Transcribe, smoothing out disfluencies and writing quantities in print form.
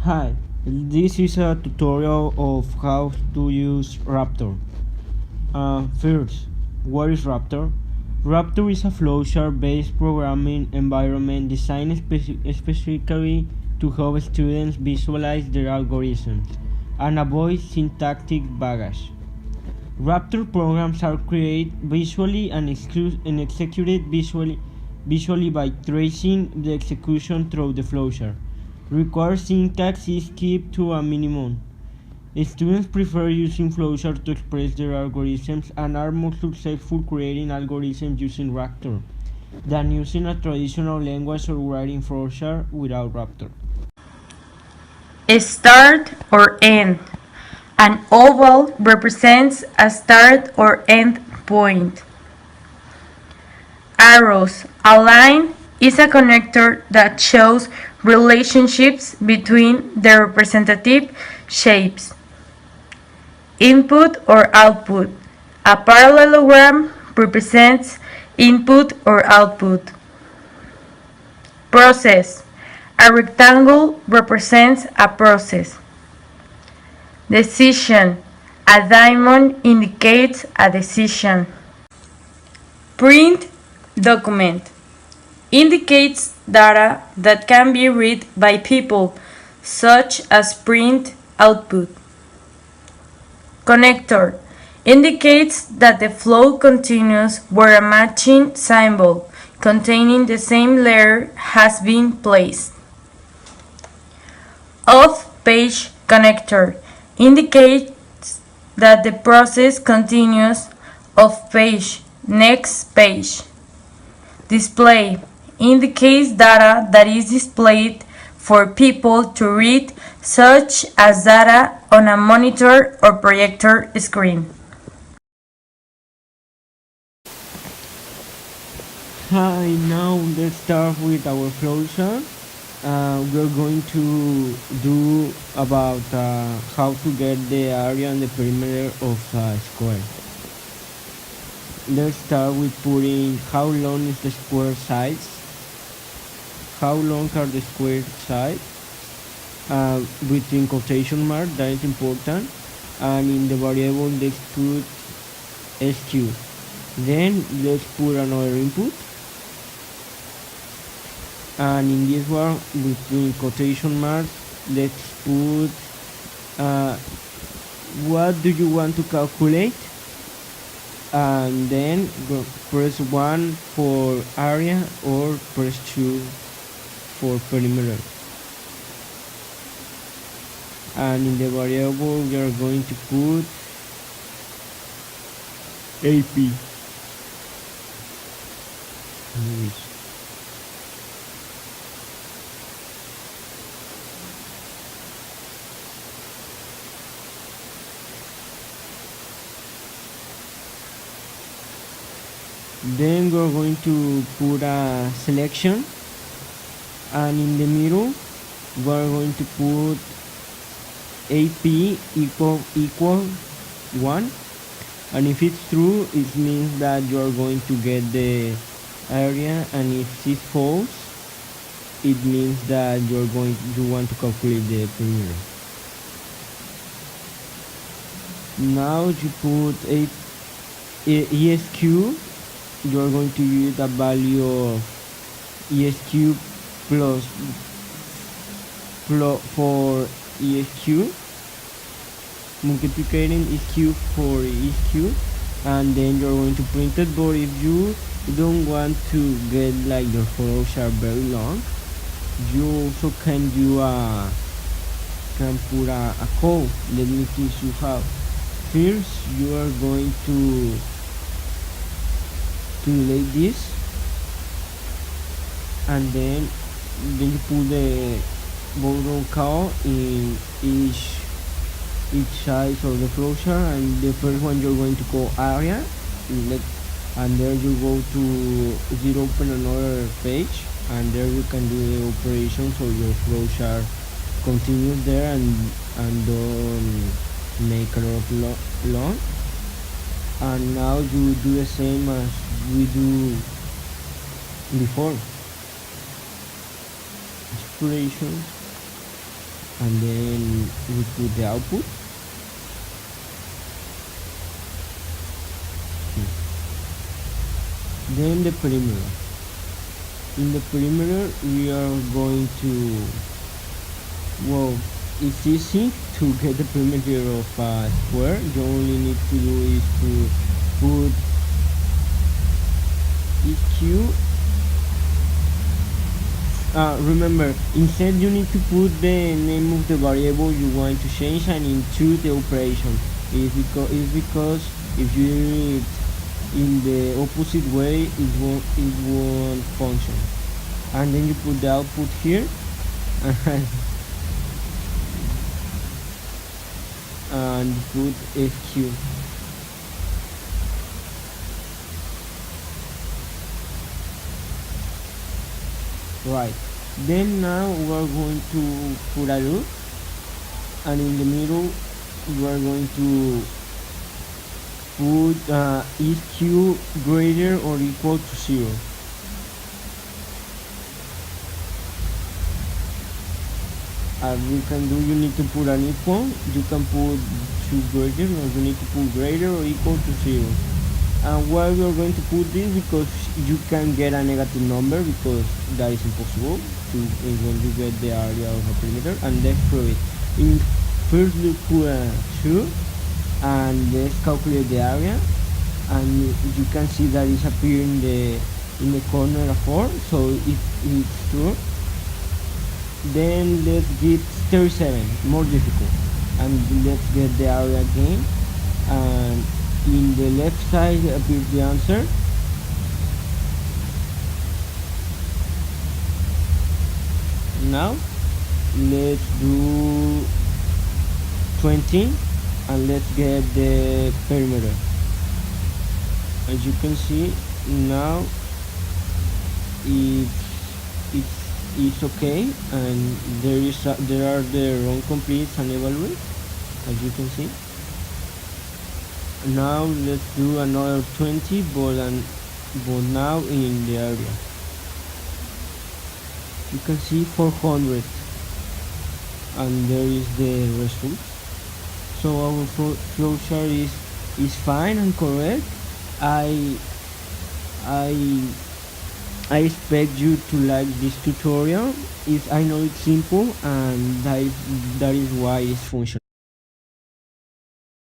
Hi, this is a tutorial of how to use Raptor. First, what is Raptor? Raptor is a flowchart-based programming environment designed specifically to help students visualize their algorithms and avoid syntactic baggage. Raptor programs are created visually and executed visually by tracing the execution through the flowchart. Required syntax is kept to a minimum. Students prefer using flowcharts to express their algorithms and are more successful creating algorithms using Raptor than using a traditional language or writing flowchart without Raptor. Start or end. An oval represents a start or end point. Arrows. A line is a connector that shows relationships between the representative shapes. Input or output. A parallelogram represents input or output. Process. A rectangle represents a process. Decision. A diamond indicates a decision. Print document indicates data that can be read by people, such as print output. Connector indicates that the flow continues where a matching symbol containing the same letter has been placed. Off-page connector indicates that the process continues off-page, next page. Display indicates data that is displayed for people to read, such as data on a monitor or projector screen. Hi, now let's start with our flowchart. We're going to do about how to get the area and the perimeter of a square. Let's start with putting how long is the square size. How long are the square sides? Between quotation marks, that is important. And in the variable, let's put SQ. Then let's put another input. And in this one, between quotation marks, let's put what do you want to calculate, and then press 1 for area or press 2 for perimeter. And in the variable we are going to put AP. Then we're going to put a selection, and in the middle we're going to put AP equal 1, and if it's true it means that you are going to get the area, and if it's false it means that you want to calculate the perimeter. Now you put ESQ. You are going to use the value of ESQ plus for ESQ, multiplicating ESQ for ESQ, and then you're going to print it. But if you don't want to get like your flowchart very long, you also can put a code. Let me teach you how. First, you are going to delete this, and then you put the bottom count in each size of the flowchart, and the first one you're going to call area, and there you go to open another page, and there you can do the operation so your flowchart continues there and don't make a lot of long. And now you do the same as we do before. Inspiration. and then we put the output. Then the perimeter. In the perimeter we are going to, well, it's easy to get the perimeter of a square. You only need to do is to put EQ. Remember, instead you need to put the name of the variable you want to change and into the operation. It's because if you do it in the opposite way, it won't function. And then you put the output here and put FQ. Right, then now we're going to put a loop, and in the middle we're going to put EQ greater or equal to 0. As you can do, you need to put an equal, you can put 2 greater, or you need to put greater or equal to 0. And why we are going to put this? Because you can get a negative number, because that is impossible to when you get the area of a perimeter. And let's prove it. First we put a 2 and let's calculate the area, and you can see that it's appearing in the corner of 4, so it's true. Then let's get 37, more difficult, and let's get the area again, and in the left side appears the answer. Now let's do 20 and let's get the perimeter. As you can see now it's okay, and there are the wrong completes and evaluate, as you can see. Now let's do another 20, but now in the area. You can see 400, and there is the result. So our flowchart is fine and correct. I expect you to like this tutorial. I know it's simple, and that is why it's functional.